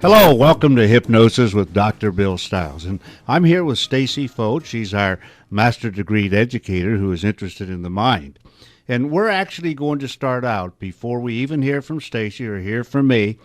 Hello, welcome to Hypnosis with Dr. Bill Stiles. And I'm here with Stacy Focht. She's our master degree educator who is interested in the mind. And we're actually going to start out, before we even hear from Stacy or hear from me,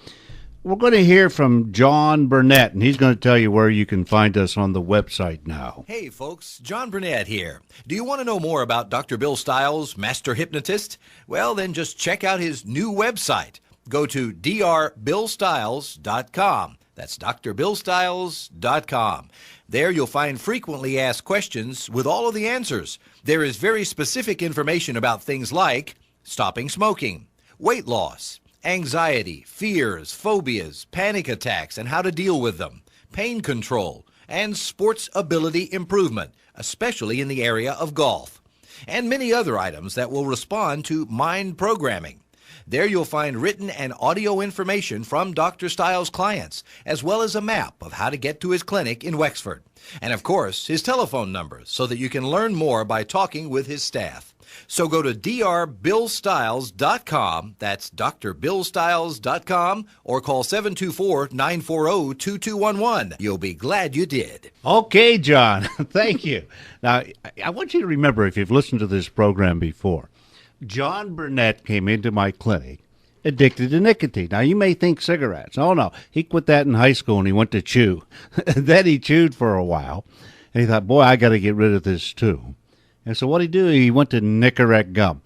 we're going to hear from John Burnett, and he's going to tell you where you can find us on the website now. Hey folks, John Burnett here. Do you want to know more about Dr. Bill Stiles, Master Hypnotist? Well, then just check out his new website. Go to drbillstiles.com. That's drbillstiles.com. There you'll find frequently asked questions with all of the answers. There is very specific information about things like stopping smoking, weight loss, anxiety, fears, phobias, panic attacks, and how to deal with them, pain control, and sports ability improvement, especially in the area of golf, and many other items that will respond to mind programming. There you'll find written and audio information from Dr. Stiles' clients, as well as a map of how to get to his clinic in Wexford. And of course, his telephone number, so that you can learn more by talking with his staff. So go to drbillstiles.com, that's drbillstiles.com, or call 724-940-2211. You'll be glad you did. Okay, John, thank you. Now, I want you to remember, if you've listened to this program before, John Burnett came into my clinic addicted to nicotine. Now, you may think cigarettes. Oh, no. He quit that in high school and he went to chew. Then he chewed for a while, and he thought, boy, I got to get rid of this too. And so what did he do? He went to Nicorette gum.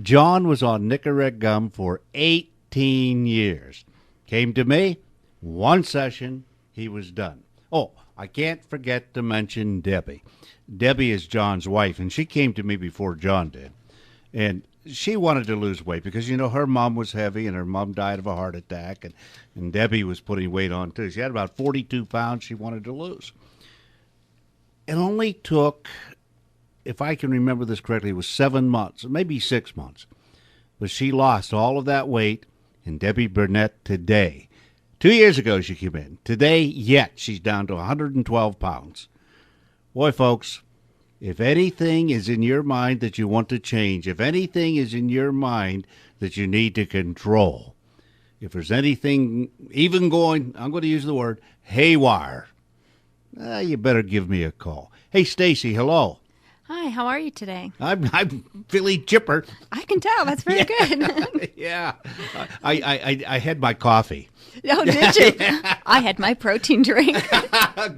John was on Nicorette gum for 18 years. Came to me, one session, he was done. Oh, I can't forget to mention Debbie. Debbie is John's wife, and she came to me before John did. And she wanted to lose weight because, you know, her mom was heavy and her mom died of a heart attack, and Debbie was putting weight on too. She had about 42 pounds she wanted to lose. It only took, if I can remember this correctly, it was 7 months, maybe 6 months. But she lost all of that weight, and Debbie Burnett today, 2 years ago she came in. Today, yet, she's down to 112 pounds. Boy, folks, if anything is in your mind that you want to change, if anything is in your mind that you need to control, if there's anything even going, I'm going to use the word, haywire, you better give me a call. Hey, Stacy, hello. Hi, how are you today? I'm feeling chipper. I can tell. That's very good. Yeah. I had my coffee. Oh, did you? I had my protein drink.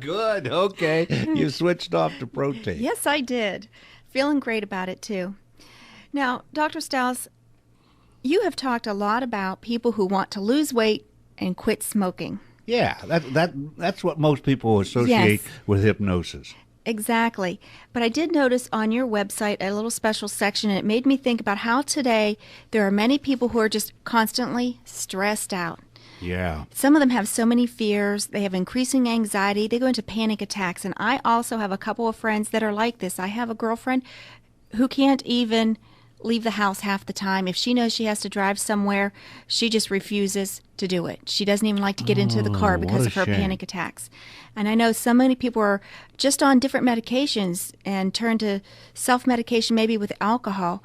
Good. Okay. You switched off to protein. Yes, I did. Feeling great about it, too. Now, Dr. Stiles, you have talked a lot about people who want to lose weight and quit smoking. Yeah, that's what most people associate with hypnosis. Exactly. But I did notice on your website a little special section, and it made me think about how today there are many people who are just constantly stressed out. Yeah. Some of them have so many fears. They have increasing anxiety. They go into panic attacks. And I also have a couple of friends that are like this. I have a girlfriend who can't even leave the house half the time. If she knows she has to drive somewhere, she just refuses to do it. She doesn't even like to get into the car because of her panic attacks. And I know so many people are just on different medications and turn to self-medication, maybe with alcohol.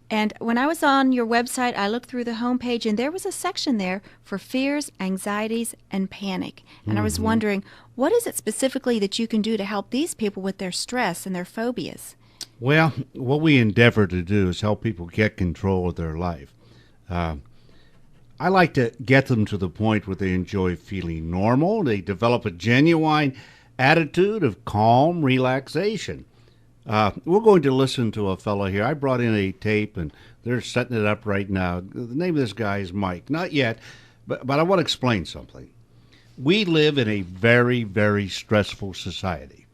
And when I was on your website, I looked through the homepage, and there was a section there for fears, anxieties, and panic. And I was wondering, what is it specifically that you can do to help these people with their stress and their phobias? Well, what we endeavor to do is help people get control of their life. I like to get them to the point where they enjoy feeling normal. They develop a genuine attitude of calm relaxation. We're going to listen to a fellow here. I brought in a tape, and they're setting it up right now. The name of this guy is Mike. Not yet, but I want to explain something. We live in a very, very stressful society.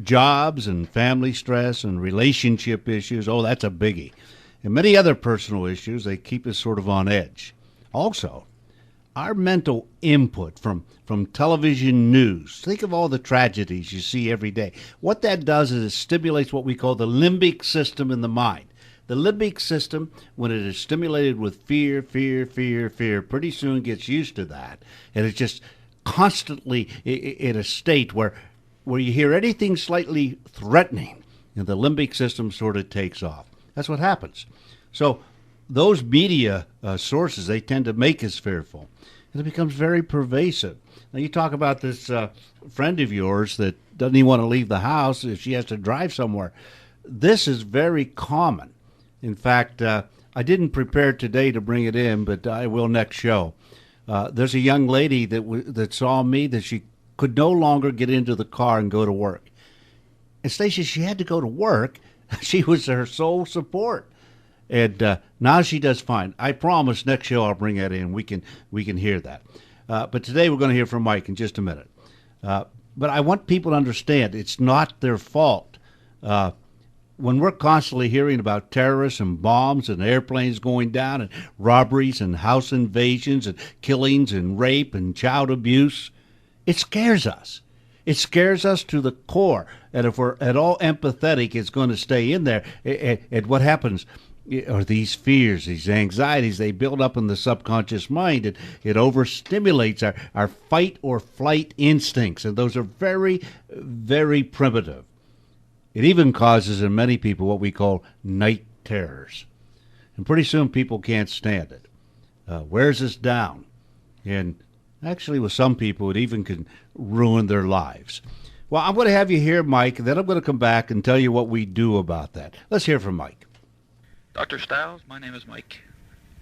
Jobs and family stress and relationship issues, oh, that's a biggie. And many other personal issues, they keep us sort of on edge. Also, our mental input from television news, think of all the tragedies you see every day. What that does is it stimulates what we call the limbic system in the mind. The limbic system, when it is stimulated with fear, pretty soon gets used to that. And it's just constantly in a state where you hear anything slightly threatening, and the limbic system sort of takes off. That's what happens. So those media sources, they tend to make us fearful. and it becomes very pervasive. Now, you talk about this friend of yours that doesn't even want to leave the house if she has to drive somewhere. This is very common. In fact, I didn't prepare today to bring it in, but I will next show. There's a young lady that saw me that she could no longer get into the car and go to work. And Stacy, she had to go to work. She was her sole support. And now she does fine. I promise next show I'll bring that in. We can hear that. But today we're going to hear from Mike in just a minute. But I want people to understand it's not their fault. When we're constantly hearing about terrorists and bombs and airplanes going down and robberies and house invasions and killings and rape and child abuse, it scares us. It scares us to the core. And if we're at all empathetic, it's going to stay in there. And what happens are these fears, these anxieties, they build up in the subconscious mind. It overstimulates our fight or flight instincts. And those are very, very primitive. It even causes in many people what we call night terrors. And pretty soon people can't stand it. Wears us down. And actually with some people it even can ruin their lives. Well, I'm going to have you hear Mike, and then I'm going to come back and tell you what we do about that. Let's hear from Mike. Dr. Stiles, my name is Mike,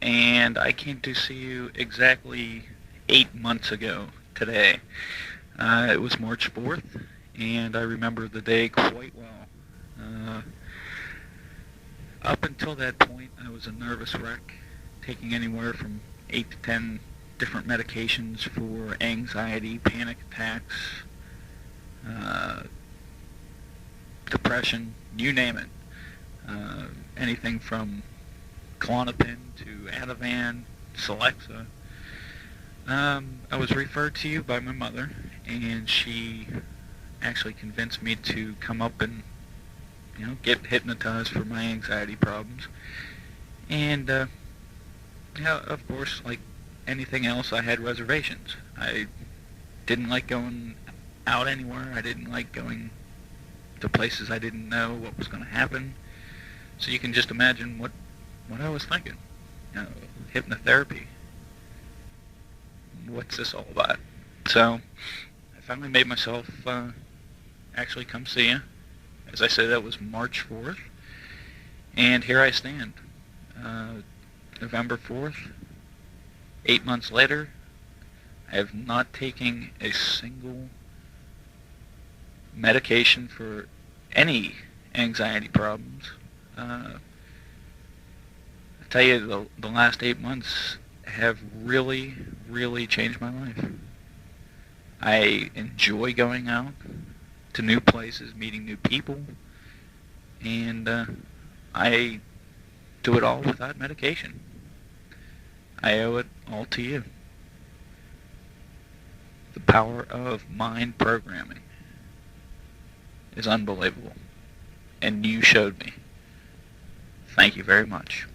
and I came to see you exactly 8 months ago today. It was March 4th, and I remember the day quite well. Up until that point, I was a nervous wreck, taking anywhere from 8 to 10 different medications for anxiety, panic attacks, depression, you name it. Anything from Klonopin to Ativan, Celexa. I was referred to you by my mother, and she actually convinced me to come up and get hypnotized for my anxiety problems. And of course, like anything else, I had reservations. I didn't like going out anywhere. I didn't like going to places I didn't know what was going to happen. So you can just imagine what I was thinking. Hypnotherapy. What's this all about? So I finally made myself actually come see you. As I said, that was March 4th. And here I stand. November 4th, 8 months later, I have not taken a single medication for any anxiety problems. I tell you, the last 8 months have really, really changed my life. I enjoy going out to new places, meeting new people, and I do it all without medication. I owe it all to you. The power of mind programming is unbelievable, and you showed me. Thank you very much.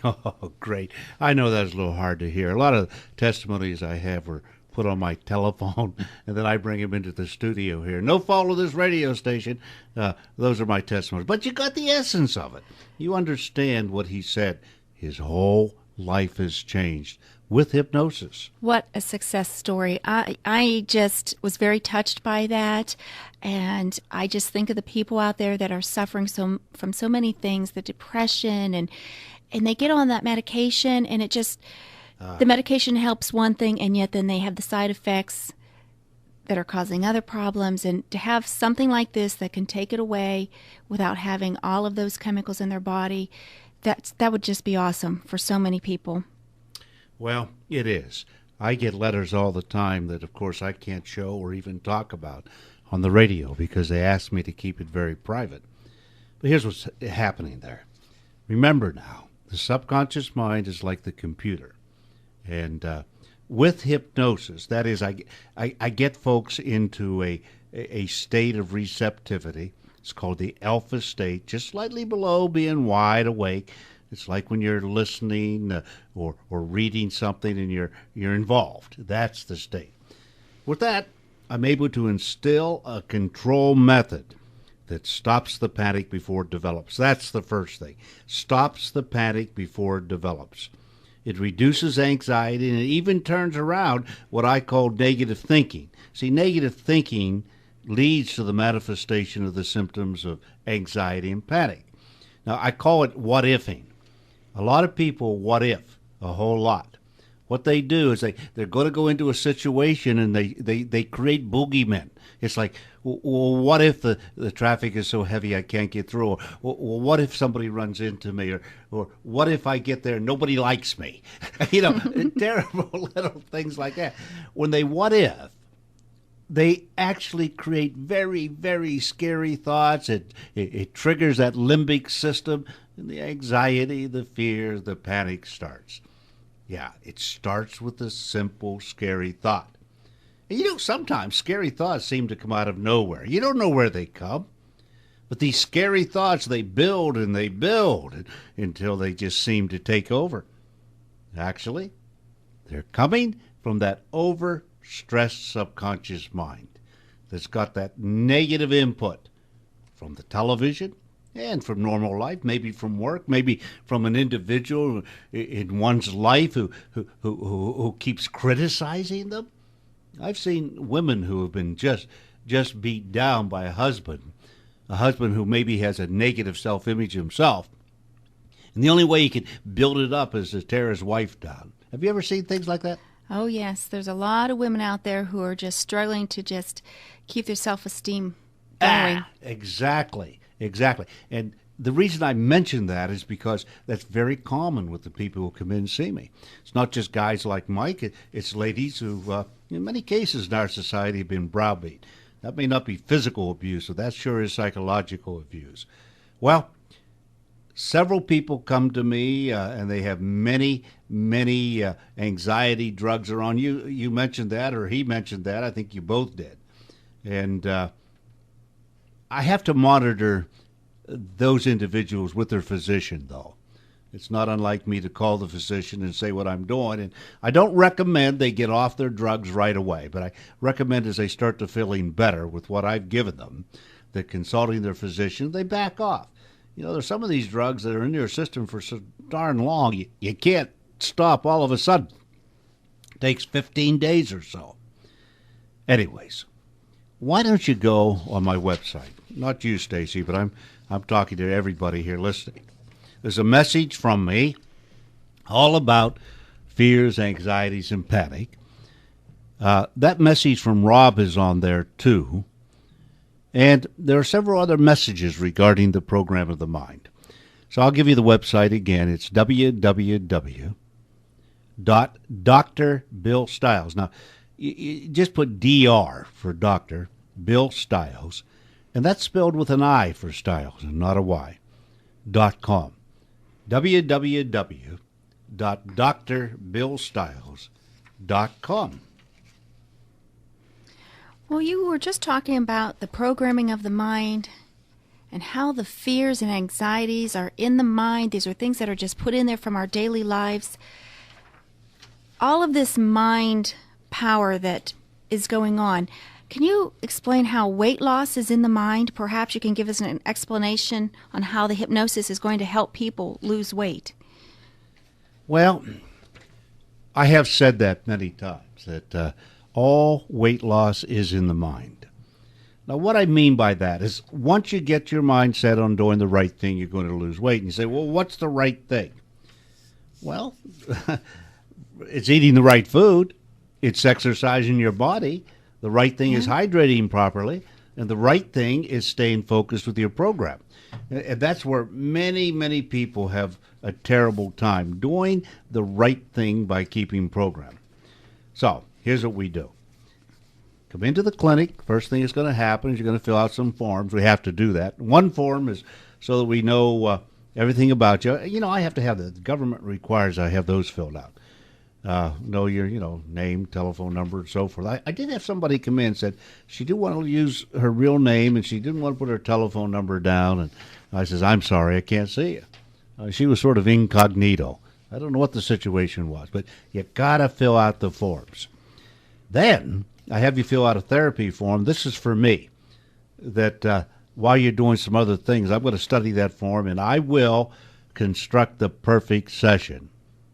Oh, great. I know that's a little hard to hear. A lot of testimonies I have were put on my telephone, and then I bring them into the studio here. No fault of this radio station. Those are my testimonies. But you got the essence of it. You understand what he said. His whole life has changed with hypnosis. What a success story. I just was very touched by that. And I just think of the people out there that are suffering from so many things, the depression, and they get on that medication, and it just, the medication helps one thing, and yet then they have the side effects that are causing other problems. And to have something like this that can take it away without having all of those chemicals in their body, that would just be awesome for so many people. Well, it is. I get letters all the time that, of course, I can't show or even talk about on the radio because they ask me to keep it very private. But here's what's happening there. Remember now, the subconscious mind is like the computer. And with hypnosis, that is, I get folks into a state of receptivity. It's called the alpha state, just slightly below being wide awake. It's like when you're listening or reading something and you're involved. That's the state. With that, I'm able to instill a control method that stops the panic before it develops. That's the first thing. Stops the panic before it develops. It reduces anxiety, and it even turns around what I call negative thinking. See, negative thinking leads to the manifestation of the symptoms of anxiety and panic. Now, I call it what ifing. A lot of people what if a whole lot. What they do is they're going to go into a situation and they create boogeymen. It's like, well, what if the traffic is so heavy I can't get through? Or well, what if somebody runs into me? Or what if I get there and nobody likes me? Terrible little things like that. When they what if, they actually create very, very scary thoughts. It triggers that limbic system, and the anxiety, the fear, the panic starts. Yeah, it starts with a simple, scary thought. And sometimes scary thoughts seem to come out of nowhere. You don't know where they come. But these scary thoughts, they build and they build until they just seem to take over. Actually, they're coming from that overstressed subconscious mind that's got that negative input from the television and from normal life, maybe from work, maybe from an individual in one's life who keeps criticizing them. I've seen women who have been just beat down by a husband who maybe has a negative self-image himself, and the only way he can build it up is to tear his wife down. Have you ever seen things like that? Oh, yes. There's a lot of women out there who are just struggling to just keep their self-esteem going. Exactly. And the reason I mention that is because that's very common with the people who come in and see me. It's not just guys like Mike. It's ladies who, in many cases in our society, have been browbeat. That may not be physical abuse, but that sure is psychological abuse. Well, several people come to me, and they have many anxiety drugs are on. You mentioned that, or he mentioned that. I think you both did. And I have to monitor those individuals with their physician, though. It's not unlike me to call the physician and say what I'm doing. And I don't recommend they get off their drugs right away, but I recommend as they start to feeling better with what I've given them, that consulting their physician, they back off. There's some of these drugs that are in your system for so darn long, you can't stop all of a sudden. It takes 15 days or so. Anyways, why don't you go on my website? Not you, Stacy, but I'm talking to everybody here listening. There's a message from me all about fears, anxieties, and panic. That message from Rob is on there, too. And there are several other messages regarding the program of the mind. So I'll give you the website again. It's www.drbillstiles. Now, you just put DR for Dr. Bill Stiles, and that's spelled with an I for Stiles and not a Y, .com. www.drbillstiles.com. Well, you were just talking about the programming of the mind and how the fears and anxieties are in the mind. These are things that are just put in there from our daily lives. All of this mind power that is going on. Can you explain how weight loss is in the mind? Perhaps you can give us an explanation on how the hypnosis is going to help people lose weight. Well, I have said that many times, that all weight loss is in the mind. Now, what I mean by that is once you get your mind set on doing the right thing, you're going to lose weight. And you say, well, what's the right thing? Well, it's eating the right food. It's exercising your body. The right thing is hydrating properly. And the right thing is staying focused with your program. And that's where many, many people have a terrible time doing the right thing by keeping program. So here's what we do. Come into the clinic. First thing that's going to happen is you're going to fill out some forms. We have to do that. One form is so that we know everything about you. I have to have the government requires I have those filled out. Know your, name, telephone number, and so forth. I did have somebody come in and said she didn't want to use her real name and she didn't want to put her telephone number down. And I says, I'm sorry, I can't see you. She was sort of incognito. I don't know what the situation was, but you got to fill out the forms. Then I have you fill out a therapy form. This is for me, that while you're doing some other things, I'm going to study that form, and I will construct the perfect session.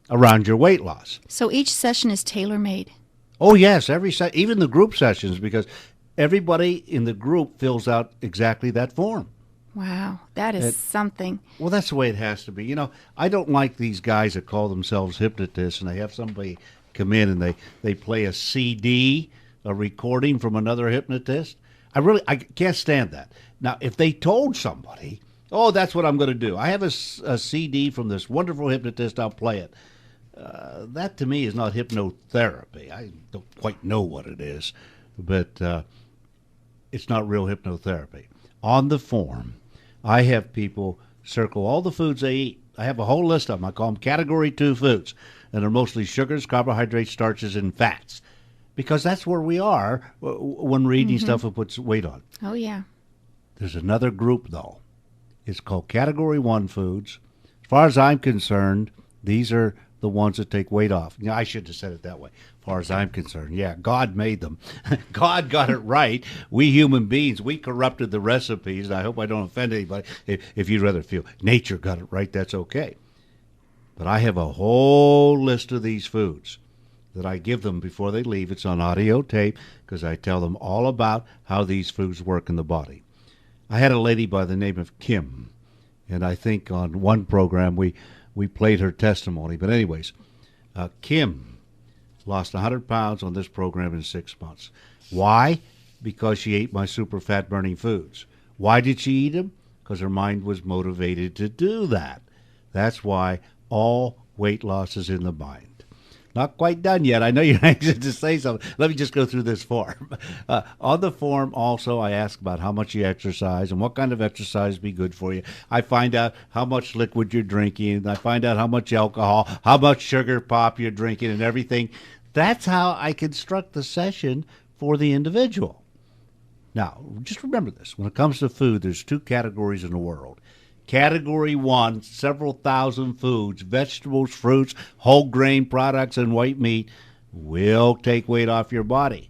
around your weight loss. So each session is tailor-made. Oh, yes, even the group sessions, because everybody in the group fills out exactly that form. Wow, that is something. Well, that's the way it has to be. You know, I don't like these guys that call themselves hypnotists, and they have somebody come in and they play a CD, a recording from another hypnotist. I can't stand that. Now, if they told somebody, oh, that's what I'm going to do. I have a CD from this wonderful hypnotist, I'll play it. That to me is not hypnotherapy. I don't quite know what it is, but it's not real hypnotherapy. On the form, I have people circle all the foods they eat. I have a whole list of them. I call them Category 2 foods, and they're mostly sugars, carbohydrates, starches, and fats, because that's where we are when we're eating stuff that puts weight on. Oh, yeah. There's another group, though. It's called Category 1 foods. As far as I'm concerned, these are the ones that take weight off. I should have said it that way. As far as I'm concerned, yeah, God made them. God got it right. We human beings, we corrupted the recipes, and I hope I don't offend anybody. If you'd rather feel nature got it right, that's okay. But I have a whole list of these foods that I give them before they leave. It's on audio tape because I tell them all about how these foods work in the body. I had a lady by the name of Kim, and I think on one program we played her testimony. But anyways, Kim lost 100 pounds on this program in 6 months. Why? Because she ate my super fat burning foods. Why did she eat them? Because her mind was motivated to do that. That's why all weight loss is in the mind. Not quite done yet. I know you're anxious to say something. Let me just go through this form. On the form, also, I ask about how much you exercise and what kind of exercise would be good for you. I find out how much liquid you're drinking. I find out how much alcohol, how much sugar pop you're drinking, and everything. That's how I construct the session for the individual. Now, just remember this. When it comes to food, there's two categories in the world. Category 1, several thousand foods, vegetables, fruits, whole grain products, and white meat will take weight off your body.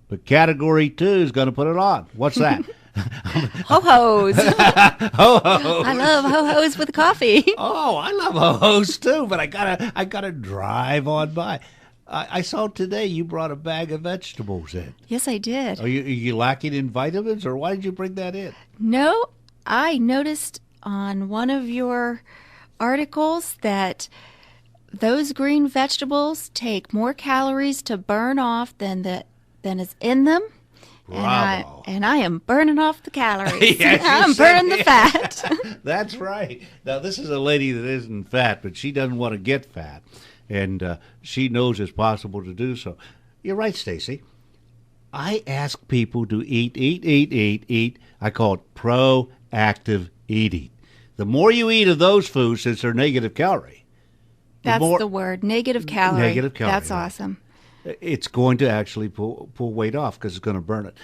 But Category 2 is going to put it on. What's that? Ho-hos. Ho-hos. I love ho-hos with coffee. Oh, I love ho-hos too, but I gotta drive on by. I saw today you brought a bag of vegetables in. Yes, I did. Are you lacking in vitamins, or why did you bring that in? No, I noticed on one of your articles that those green vegetables take more calories to burn off than is in them. Bravo. And I am burning off the calories. Yes, I'm burning the fat. That's right. Now, this is a lady that isn't fat, but she doesn't want to get fat, and she knows it's possible to do so. You're right, Stacy. I ask people to eat. I call it proactive eating. The more you eat of those foods, since they're negative calorie. That's the word, negative calorie. Negative calorie. That's awesome. It's going to actually pull weight off because it's going to burn it.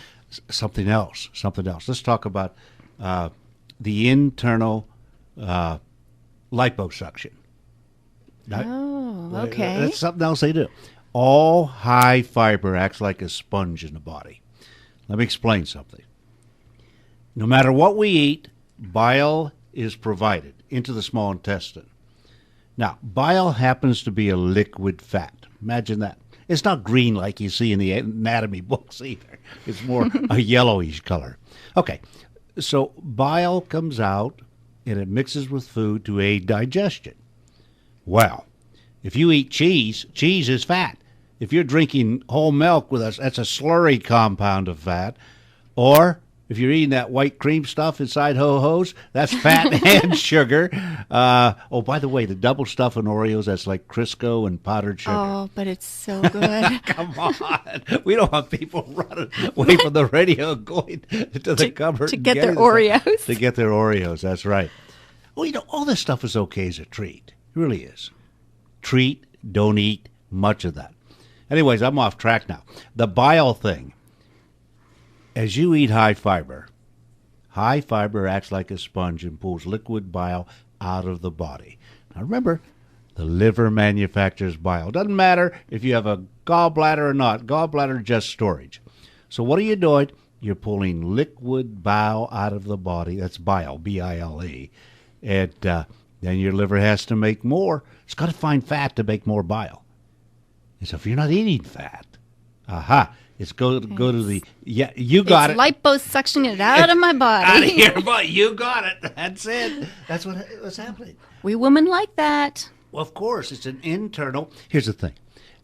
Something else. Let's talk about the internal liposuction. Oh, okay. That's something else they do. All high fiber acts like a sponge in the body. Let me explain something. No matter what we eat, bile is provided into the small intestine. Now, bile happens to be a liquid fat. Imagine that. It's not green like you see in the anatomy books either. It's more a yellowish color. Okay, so bile comes out and it mixes with food to aid digestion. Well, if you eat cheese is fat. If you're drinking whole milk with us, that's a slurry compound of fat. Or if you're eating that white cream stuff inside ho-hos, that's fat and sugar. Oh, by the way, the double stuff in Oreos, that's like Crisco and powdered sugar. Oh, but it's so good. Come on. We don't want people running away from the radio and going to the cupboard. To get their Oreos. To get their Oreos, that's right. Well, all this stuff is okay as a treat. It really is. Treat, don't eat much of that. Anyways, I'm off track now. The bile thing. As you eat high fiber acts like a sponge and pulls liquid bile out of the body. Now remember, the liver manufactures bile. Doesn't matter if you have a gallbladder or not. Gallbladder is just storage. So what are you doing? You're pulling liquid bile out of the body. That's bile, B-I-L-E. And Then your liver has to make more. It's got to find fat to make more bile. And so if you're not eating fat, it's go to the, you got it's it. liposuctioning it out of my body. Out of here, but you got it. That's it. That's what's happening. We women like that. Well, of course, it's an internal. Here's the thing.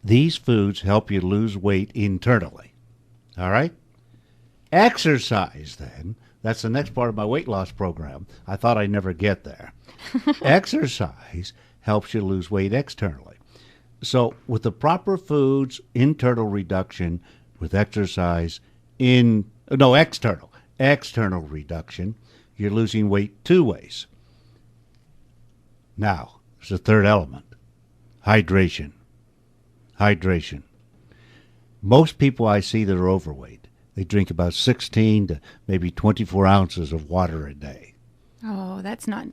These foods help you lose weight internally. All right? Exercise, then. That's the next part of my weight loss program. I thought I'd never get there. Exercise helps you lose weight externally. So with the proper foods, internal reduction, with exercise, external reduction, you're losing weight two ways. Now, there's a third element, hydration. Hydration. Most people I see that are overweight, they drink about 16 to maybe 24 ounces of water a day. Oh, that's not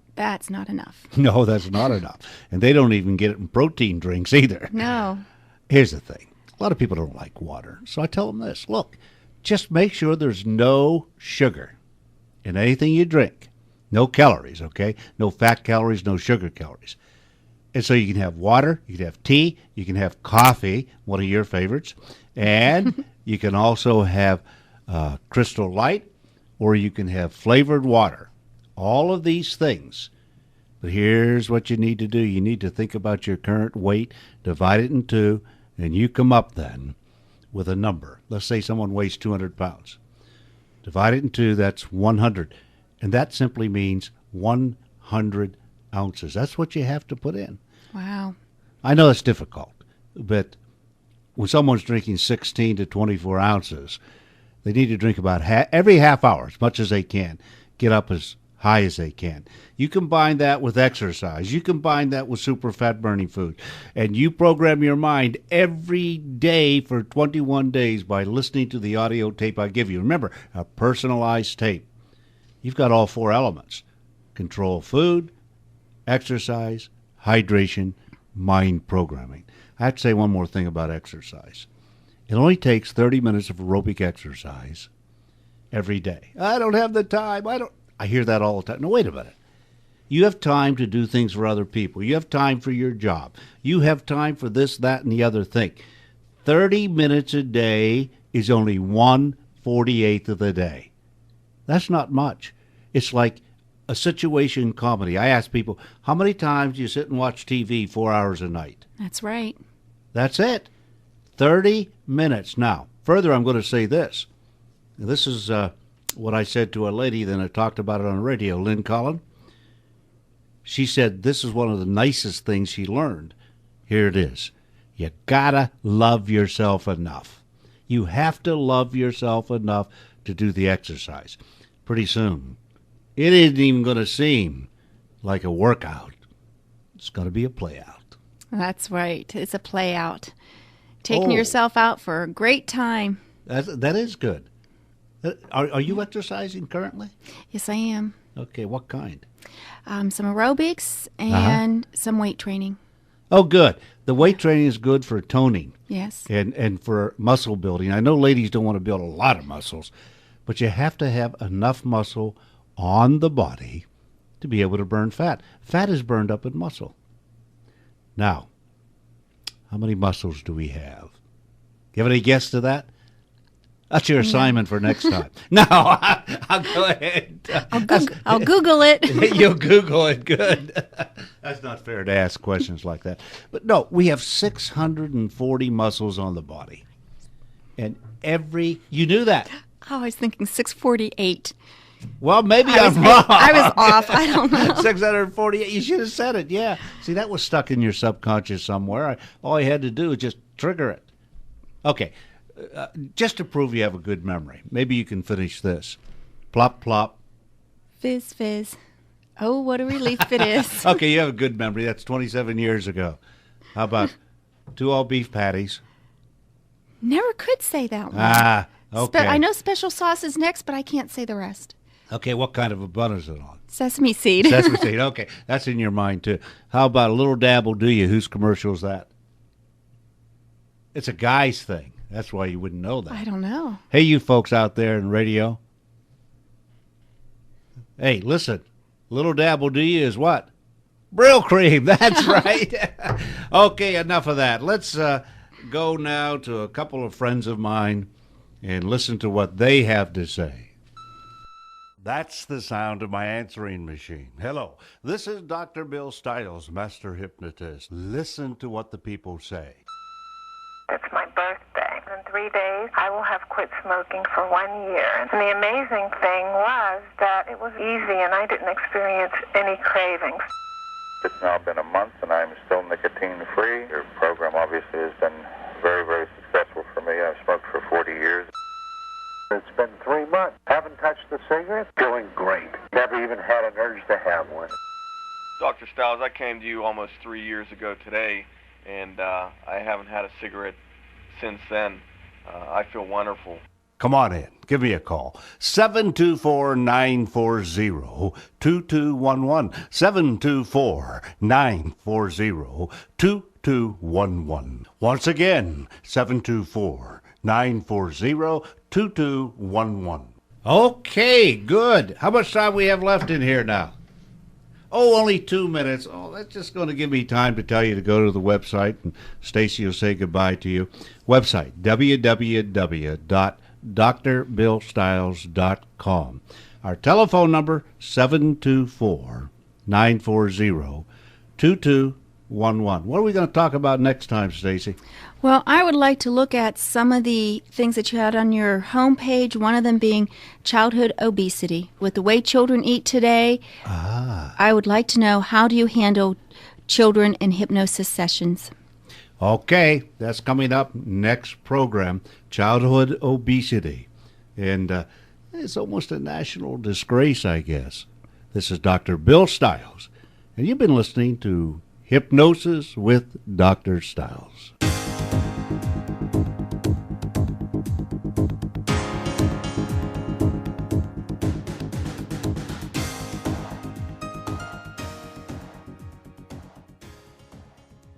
enough. No, that's not enough. And they don't even get it in protein drinks either. No. Here's the thing. A lot of people don't like water. So I tell them this. Look, just make sure there's no sugar in anything you drink. No calories, okay? No fat calories, no sugar calories. And so you can have water, you can have tea, you can have coffee, one of your favorites, and you can also have Crystal Light, or you can have flavored water. All of these things. But here's what you need to do. You need to think about your current weight, divide it in two, and you come up then with a number. Let's say someone weighs 200 pounds. Divide it in two, that's 100. And that simply means 100 ounces. That's what you have to put in. Wow. I know it's difficult, but when someone's drinking 16 to 24 ounces, they need to drink about every half hour, as much as they can. Get up as high as they can. You combine that with exercise. You combine that with super fat burning food. And you program your mind every day for 21 days by listening to the audio tape I give you. Remember, a personalized tape. You've got all four elements. Control food, exercise, hydration, mind programming. I have to say one more thing about exercise. It only takes 30 minutes of aerobic exercise every day. I don't have the time. I hear that all the time. No, wait a minute. You have time to do things for other people. You have time for your job. You have time for this, that, and the other thing. 30 minutes a day is only 1/48 of the day. That's not much. It's like a situation comedy. I ask people, how many times do you sit and watch TV 4 hours a night? That's right. That's it. 30 minutes. Now, further, I'm going to say this. This is what I said to a lady, then I talked about it on the radio, Lynn Collin. She said this is one of the nicest things she learned. Here it is. You gotta love yourself enough. You have to love yourself enough to do the exercise. Pretty soon, it isn't even going to seem like a workout. It's going to be a play out. That's right. It's a play out. Taking yourself out for a great time. That is good. Are you exercising currently? Yes, I am. Okay, what kind? Some aerobics and some weight training. Oh, good. The weight training is good for toning. Yes. And for muscle building. I know ladies don't want to build a lot of muscles, but you have to have enough muscle on the body to be able to burn fat. Fat is burned up in muscle. Now, how many muscles do we have? You have any guess to that? That's your assignment for next time. No, I'll go ahead. I'll Google it. You'll Google it. Good. That's not fair to ask questions like that. But no, we have 640 muscles on the body. And you knew that. Oh, I was thinking 648. Well, maybe I'm wrong. I was off. I don't know. 648. You should have said it. Yeah. See, that was stuck in your subconscious somewhere. All you had to do was just trigger it. Okay. Just to prove you have a good memory, maybe you can finish this. Plop, plop. Fizz, fizz. Oh, what a relief it is. Okay, you have a good memory. That's 27 years ago. How about 2 all-beef patties? Never could say that one. Ah, okay. I know special sauce is next, but I can't say the rest. Okay, what kind of a bun is it on? Sesame seed. Sesame seed. Okay, that's in your mind, too. How about a little dab will do you? Whose commercial is that? It's a guy's thing. That's why you wouldn't know that. I don't know. Hey, you folks out there in radio. Hey, listen. Little dab will do you is what? Brill cream, that's right. Okay, enough of that. Let's go now to a couple of friends of mine and listen to what they have to say. That's the sound of my answering machine. Hello, this is Dr. Bill Stiles, master hypnotist. Listen to what the people say. It's my birthday. In 3 days, I will have quit smoking for 1 year. And the amazing thing was that it was easy and I didn't experience any cravings. It's now been a month and I'm still nicotine-free. Your program obviously has been very, very successful for me. I've smoked for 40 years. It's been 3 months. Haven't touched the cigarette. Feeling great. Never even had an urge to have one. Dr. Stiles, I came to you almost 3 years ago today, and I haven't had a cigarette since then. I feel wonderful. Come on in. Give me a call. 724-940-2211. 724-940-2211. Once again, 724-940-2211. Okay, good. How much time we have left in here now? Oh, only 2 minutes. Oh, that's just going to give me time to tell you to go to the website, and Stacy will say goodbye to you. Website, www.drbillstiles.com. Our telephone number, 724-940-2211. What are we going to talk about next time, Stacy? Well, I would like to look at some of the things that you had on your homepage, one of them being childhood obesity. With the way children eat today, I would like to know, how do you handle children in hypnosis sessions? Okay, that's coming up next program, childhood obesity. And it's almost a national disgrace, I guess. This is Dr. Bill Stiles, and you've been listening to Hypnosis with Dr. Stiles.